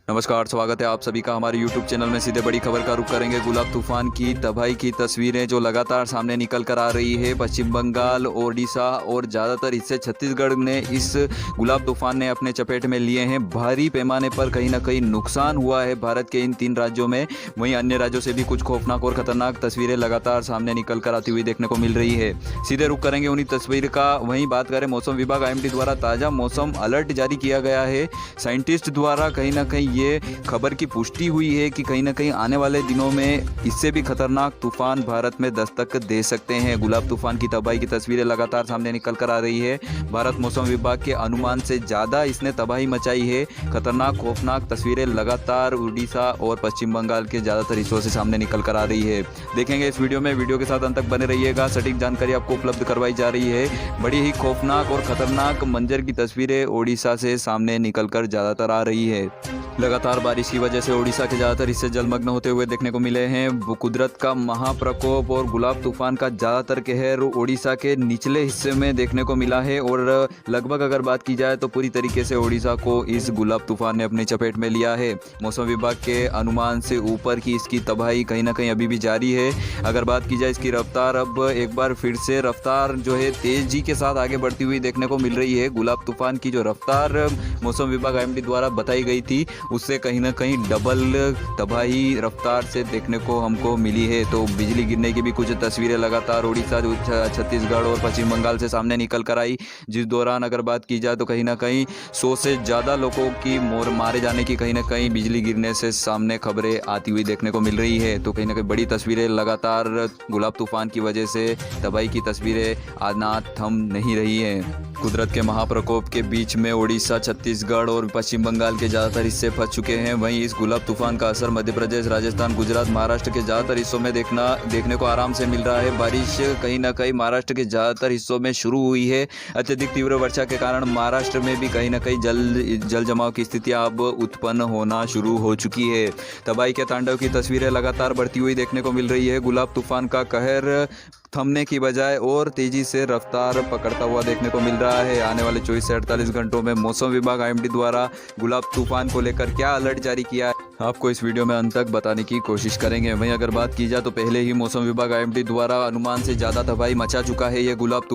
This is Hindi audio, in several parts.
नमस्कार, स्वागत है आप सभी का हमारे YouTube चैनल में। सीधे बड़ी खबर का रुख करेंगे। गुलाब तूफान की तबाही की तस्वीरें जो लगातार सामने निकल कर आ रही है। पश्चिम बंगाल, ओडिशा और ज़्यादातर हिस्से छत्तीसगढ़ ने इस गुलाब तूफान ने अपने चपेट में लिए हैं। भारी पैमाने पर कहीं ना कहीं नुकसान हुआ है भारत के इन 3 राज्यों में। वहीं अन्य राज्यों से भी कुछ खौफनाक और खतरनाक तस्वीरें लगातार सामने निकल कर आती हुई देखने को मिल रही है। सीधे रुख करेंगे उन्हीं तस्वीर का। वहीं बात करें मौसम विभाग IMD द्वारा ताज़ा मौसम अलर्ट जारी किया गया है। साइंटिस्ट द्वारा कहीं ना कहीं ये खबर की पुष्टि हुई है कि कहीं ना कहीं आने वाले दिनों में इससे भी खतरनाक तूफान भारत में दस्तक दे सकते हैं। गुलाब तूफान की तबाही की तस्वीरें लगातार सामने निकल कर आ रही है। भारत मौसम विभाग के अनुमान से ज़्यादा इसने तबाही मचाई है। खतरनाक खौफनाक तस्वीरें लगातार उड़ीसा और पश्चिम बंगाल के ज़्यादातर हिस्सों से सामने निकल कर आ रही है। देखेंगे इस वीडियो में। वीडियो के साथ अंत तक बने रहिएगा। सटीक जानकारी आपको उपलब्ध करवाई जा रही है। बड़ी ही खौफनाक और खतरनाक मंजर की तस्वीरें ओडिशा से सामने निकल कर ज़्यादातर आ रही है। लगातार बारिश की वजह से ओडिशा के ज़्यादातर हिस्से जलमग्न होते हुए देखने को मिले हैं। कुदरत का महाप्रकोप और गुलाब तूफान का ज़्यादातर कहर ओडिशा के निचले हिस्से में देखने को मिला है। और लगभग अगर बात की जाए तो पूरी तरीके से ओडिशा को इस गुलाब तूफान ने अपनी चपेट में लिया है। मौसम विभाग के अनुमान से ऊपर की इसकी तबाही कहीं ना कहीं अभी भी जारी है। अगर बात की जाए इसकी रफ्तार, अब एक बार फिर से रफ्तार जो है तेजी के साथ आगे बढ़ती हुई देखने को मिल रही है। गुलाब तूफान की जो रफ्तार मौसम विभाग IMD द्वारा बताई गई थी उससे कहीं ना कहीं डबल तबाही रफ्तार से देखने को हमको मिली है। तो बिजली गिरने की भी कुछ तस्वीरें लगातार उड़ीसा, छत्तीसगढ़ और पश्चिम बंगाल से सामने निकल कर आई, जिस दौरान अगर बात की जाए तो कहीं ना कहीं 100 से ज़्यादा लोगों की मारे जाने की कहीं ना कहीं बिजली गिरने से सामने खबरें आती हुई देखने को मिल रही है। तो कहीं ना कहीं बड़ी तस्वीरें लगातार गुलाब तूफान की वजह से तबाही की तस्वीरें आना थम नहीं रही हैं। कुदरत के महाप्रकोप के बीच में ओडिशा, छत्तीसगढ़ और पश्चिम बंगाल के ज़्यादातर हिस्से फंस चुके हैं। वहीं इस गुलाब तूफान का असर मध्य प्रदेश, राजस्थान, गुजरात, महाराष्ट्र के ज़्यादातर हिस्सों में देखने को आराम से मिल रहा है। बारिश कहीं ना कहीं महाराष्ट्र के ज़्यादातर हिस्सों में शुरू हुई है। अत्यधिक तीव्र वर्षा के कारण महाराष्ट्र में भी कहीं ना कहीं जल जमाव की स्थितियाँ अब उत्पन्न होना शुरू हो चुकी है। तबाही के तांडव की तस्वीरें लगातार बढ़ती हुई देखने को मिल रही है। गुलाब तूफान का कहर थमने की बजाय और तेजी से रफ्तार पकड़ता हुआ देखने को मिल रहा है। आने वाले 24 से 48 घंटों में मौसम विभाग IMD द्वारा गुलाब तूफान को लेकर क्या अलर्ट जारी किया है आपको इस वीडियो में अंत तक बताने की कोशिश करेंगे। वहीं अगर बात की जाए तो पहले ही मौसम विभाग IMD द्वारा अनुमान से ज़्यादा तबाही मचा चुका है ये गुलाब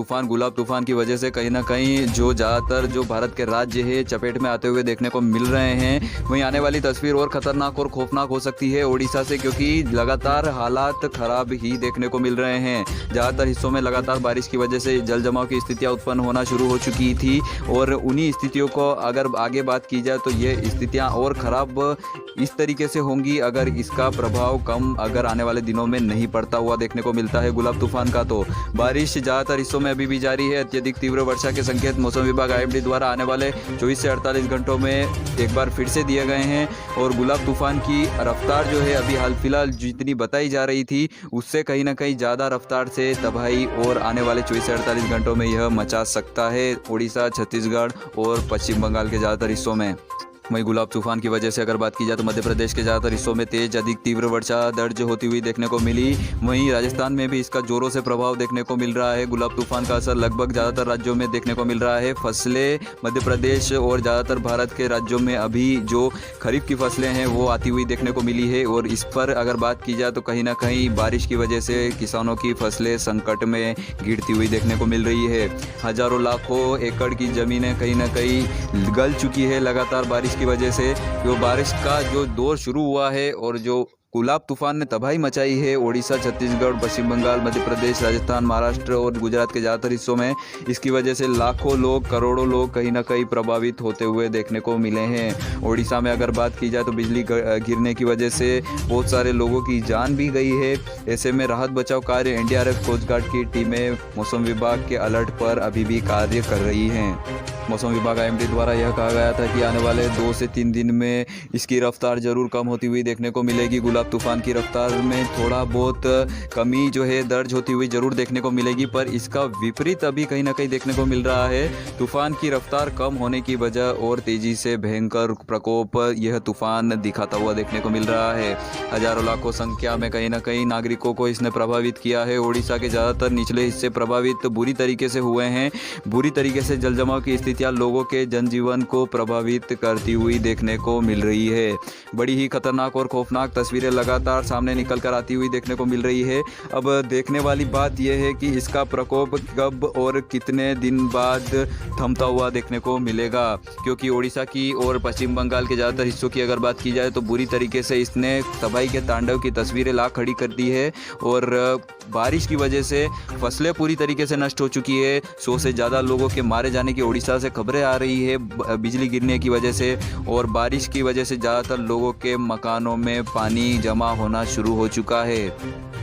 तूफान की वजह से कहीं ना कहीं जो ज़्यादातर जो भारत के राज्य है चपेट में आते हुए देखने को मिल रहे हैं। वहीं आने वाली तस्वीर और खतरनाक और खौफनाक हो सकती है ओडिशा से, क्योंकि लगातार हालात खराब ही देखने को मिल रहे हैं। ज़्यादातर हिस्सों में लगातार बारिश की वजह से जल जमाव की स्थितियां उत्पन्न होना शुरू हो चुकी थी। और उन्हीं स्थितियों को अगर आगे बात की जाए तो ये स्थितियां और ख़राब इस तरीके से होंगी अगर इसका प्रभाव कम अगर आने वाले दिनों में नहीं पड़ता हुआ देखने को मिलता है गुलाब तूफान का। तो बारिश ज़्यादातर हिस्सों में अभी भी जारी है। अत्यधिक तीव्र वर्षा के संकेत मौसम विभाग IMD द्वारा आने वाले 24 से 48 घंटों में एक बार फिर से दिए गए हैं। और गुलाब तूफान की रफ्तार जो है अभी हाल फिलहाल जितनी बताई जा रही थी उससे कहीं ना कहीं ज़्यादा रफ्तार से तबाही और आने वाले 24 से 48 घंटों में यह मचा सकता है ओडिशा, छत्तीसगढ़ और पश्चिम बंगाल के ज़्यादातर हिस्सों में। वहीं गुलाब तूफान की वजह से अगर बात की जाए तो मध्य प्रदेश के ज़्यादातर हिस्सों में अधिक तीव्र वर्षा दर्ज होती हुई देखने को मिली। वहीं राजस्थान में भी इसका जोरों से प्रभाव देखने को मिल रहा है। गुलाब तूफान का असर लगभग ज़्यादातर राज्यों में देखने को मिल रहा है। फसलें मध्य प्रदेश और ज़्यादातर भारत के राज्यों में अभी जो खरीफ की फसलें हैं वो आती हुई देखने को मिली है। और इस पर अगर बात की जाए तो कहीं ना कहीं बारिश की वजह से किसानों की फसलें संकट में गिरती हुई देखने को मिल रही है। हज़ारों लाखों एकड़ की ज़मीनें कहीं ना कहीं गल चुकी है लगातार बारिश की वजह से। जो बारिश का जो दौर शुरू हुआ है और जो गुलाब तूफान ने तबाही मचाई है ओडिशा, छत्तीसगढ़, पश्चिम बंगाल, मध्य प्रदेश, राजस्थान, महाराष्ट्र और गुजरात के ज़्यादातर हिस्सों में, इसकी वजह से लाखों लोग, करोड़ों लोग कहीं ना कहीं प्रभावित होते हुए देखने को मिले हैं। ओडिशा में अगर बात की जाए तो बिजली गिरने की वजह से बहुत सारे लोगों की जान भी गई है। ऐसे में राहत बचाव कार्य NDRF, कोस्ट गार्ड की टीमें मौसम विभाग के अलर्ट पर अभी भी कार्य कर रही हैं। मौसम विभाग IMD द्वारा यह कहा गया था कि आने वाले 2 से 3 दिन में इसकी रफ्तार जरूर कम होती हुई देखने को मिलेगी। गुलाब तूफान की रफ्तार में थोड़ा बहुत कमी जो है दर्ज होती हुई जरूर देखने को मिलेगी, पर इसका विपरीत अभी कहीं ना कहीं देखने को मिल रहा है। तूफान की रफ्तार कम होने की वजह और तेजी से भयंकर प्रकोप यह तूफान दिखाता हुआ देखने को मिल रहा है। हजारों लाखों संख्या में कहीं ना कहीं नागरिकों को इसने प्रभावित किया है। ओडिशा के ज़्यादातर निचले हिस्से प्रभावित बुरी तरीके से हुए हैं। बुरी तरीके से जल जमाव की स्थिति स्थितियां लोगों के जनजीवन को प्रभावित करती हुई देखने को मिल रही है। बड़ी ही खतरनाक और खौफनाक तस्वीरें लगातार सामने निकल कर आती हुई देखने को मिल रही है। अब देखने वाली बात यह है कि इसका प्रकोप कब और कितने दिन बाद थमता हुआ देखने को मिलेगा, क्योंकि ओडिशा की और पश्चिम बंगाल के ज़्यादातर हिस्सों की अगर बात की जाए तो बुरी तरीके से इसने तबाही के तांडव की तस्वीरें ला खड़ी कर दी है। और बारिश की वजह से फसलें पूरी तरीके से नष्ट हो चुकी है। 100 से ज़्यादा लोगों के मारे जाने की ओडिशा से खबरें आ रही है बिजली गिरने की वजह से, और बारिश की वजह से ज़्यादातर लोगों के मकानों में पानी जमा होना शुरू हो चुका है।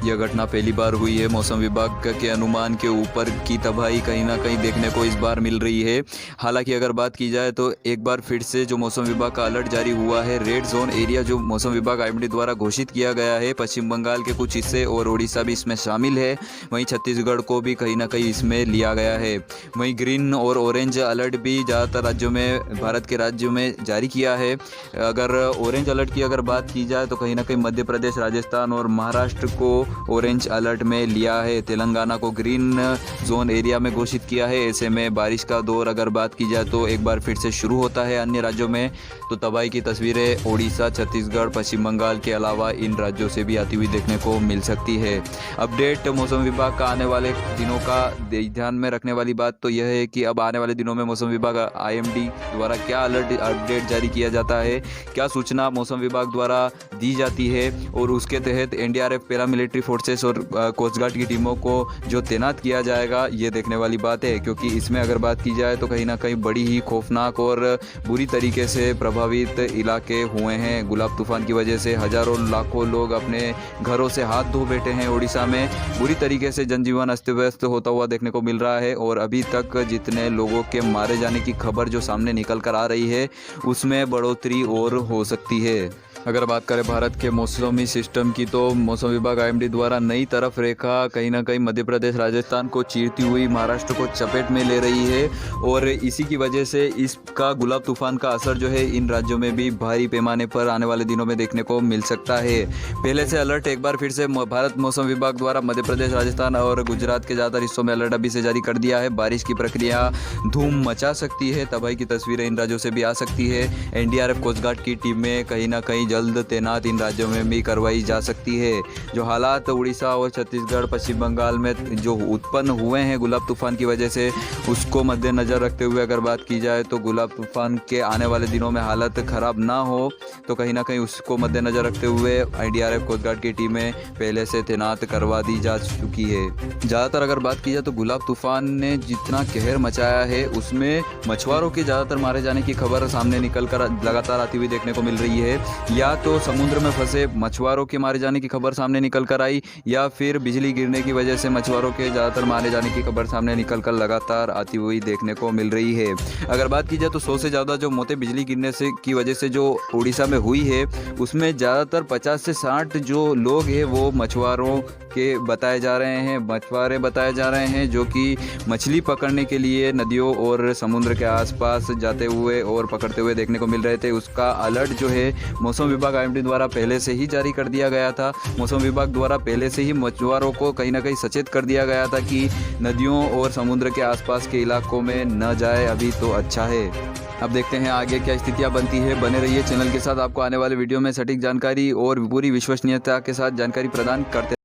यह घटना पहली बार हुई है। मौसम विभाग के अनुमान के ऊपर की तबाही कहीं ना कहीं देखने को इस बार मिल रही है। हालांकि अगर बात की जाए तो एक बार फिर से जो मौसम विभाग का अलर्ट जारी हुआ है, रेड जोन एरिया जो मौसम विभाग IMD द्वारा घोषित किया गया है, पश्चिम बंगाल के कुछ हिस्से और ओडिशा भी इसमें शामिल है। वहीं छत्तीसगढ़ को भी कहीं ना कहीं इसमें लिया गया है। वहीं ग्रीन और ऑरेंज अलर्ट भी ज़्यादातर राज्यों में, भारत के राज्यों में जारी किया है। अगर ऑरेंज अलर्ट की अगर बात की जाए तो कहीं ना कहीं मध्य प्रदेश, राजस्थान और महाराष्ट्र को ऑरेंज अलर्ट में लिया है। तेलंगाना को ग्रीन जोन एरिया में घोषित किया है। ऐसे में बारिश का दौर अगर बात की जाए तो एक बार फिर से शुरू होता है अन्य राज्यों में। तो तबाही की तस्वीरें ओडिशा, छत्तीसगढ़, पश्चिम बंगाल के अलावा इन राज्यों से भी आती हुई देखने को मिल सकती है। अपडेट मौसम विभाग का आने वाले दिनों का ध्यान में रखने वाली बात तो यह है कि अब आने वाले दिनों में मौसम विभाग IMD द्वारा क्या अलर्ट अपडेट जारी किया जाता है, क्या सूचना मौसम विभाग द्वारा दी जाती है, और उसके तहत NDRF, पैरामिलिट्री फोर्सेस और कोस्ट गार्ड की टीमों को जो तैनात किया जाएगा, ये देखने वाली बात है। क्योंकि इसमें अगर बात की जाए तो कहीं ना कहीं बड़ी ही खौफनाक और बुरी तरीके से प्रभावित इलाके हुए हैं। गुलाब तूफान की वजह से हजारों लाखों लोग अपने घरों से हाथ धो बैठे हैं। ओडिशा में बुरी तरीके से जनजीवन अस्त व्यस्त होता हुआ देखने को मिल रहा है, और अभी तक जितने लोगों के मारे जाने की खबर जो सामने निकल कर आ रही है उसमें बढ़ोतरी और हो सकती है। अगर बात करें भारत के मौसमी सिस्टम की तो मौसम विभाग IMD द्वारा नई तरफ रेखा कहीं ना कहीं मध्य प्रदेश, राजस्थान को चीरती हुई महाराष्ट्र को चपेट में ले रही है, और इसी की वजह से इसका गुलाब तूफान का असर जो है इन राज्यों में भी भारी पैमाने पर आने वाले दिनों में देखने को मिल सकता है। पहले से अलर्ट एक बार फिर से भारत मौसम विभाग द्वारा मध्य प्रदेश, राजस्थान और गुजरात के ज़्यादातर हिस्सों में अलर्ट अभी से जारी कर दिया है। बारिश की प्रक्रिया धूम मचा सकती है। तबाही की तस्वीरें इन राज्यों से भी आ सकती है। NDRF, कोस्ट गार्ड की टीमें कहीं ना कहीं जल्द तैनात इन राज्यों में भी करवाई जा सकती है। जो हालात उड़ीसा और छत्तीसगढ़, पश्चिम बंगाल में जो उत्पन्न हुए हैं गुलाब तूफान की वजह से, उसको मद्देनज़र रखते हुए अगर बात की जाए तो गुलाब तूफान के आने वाले दिनों में हालत ख़राब ना हो, तो कहीं ना कहीं उसको मद्देनज़र रखते हुए NDRF, कोस्ट गार्ड की टीमें पहले से तैनात करवा दी जा चुकी है। ज़्यादातर अगर बात की जाए तो गुलाब तूफान ने जितना कहर मचाया है उसमें मछुआरों के ज़्यादातर मारे जाने की खबर सामने निकल कर लगातार आती हुई देखने को मिल रही है। या तो समुद्र में फंसे मछुआरों के मारे जाने की खबर सामने निकल कर आई, या फिर बिजली गिरने की वजह से मछुआरों के ज़्यादातर मारे जाने की खबर सामने निकल कर लगातार आती हुई देखने को मिल रही है। अगर बात की जाए तो 100 से ज़्यादा जो मौतें बिजली गिरने से की वजह से जो उड़ीसा में हुई है, उसमें ज़्यादातर 50 से 60 जो लोग हैं वो मछुआरों के बताए जा रहे हैं, मछुआरे बताए जा रहे हैं, जो कि मछली पकड़ने के लिए नदियों और समुद्र के आसपास जाते हुए और पकड़ते हुए देखने को मिल रहे थे। उसका अलर्ट जो है मौसम विभाग IMD द्वारा पहले से ही जारी कर दिया गया था। मौसम विभाग द्वारा पहले से ही मछुआरों को कहीं ना कहीं सचेत कर दिया गया था कि नदियों और समुद्र के आसपास के इलाकों में न जाए, अभी तो अच्छा है। अब देखते हैं आगे क्या स्थितियां बनती है। बने रहिए चैनल के साथ, आपको आने वाले वीडियो में सटीक जानकारी और पूरी विश्वसनीयता के साथ जानकारी प्रदान करते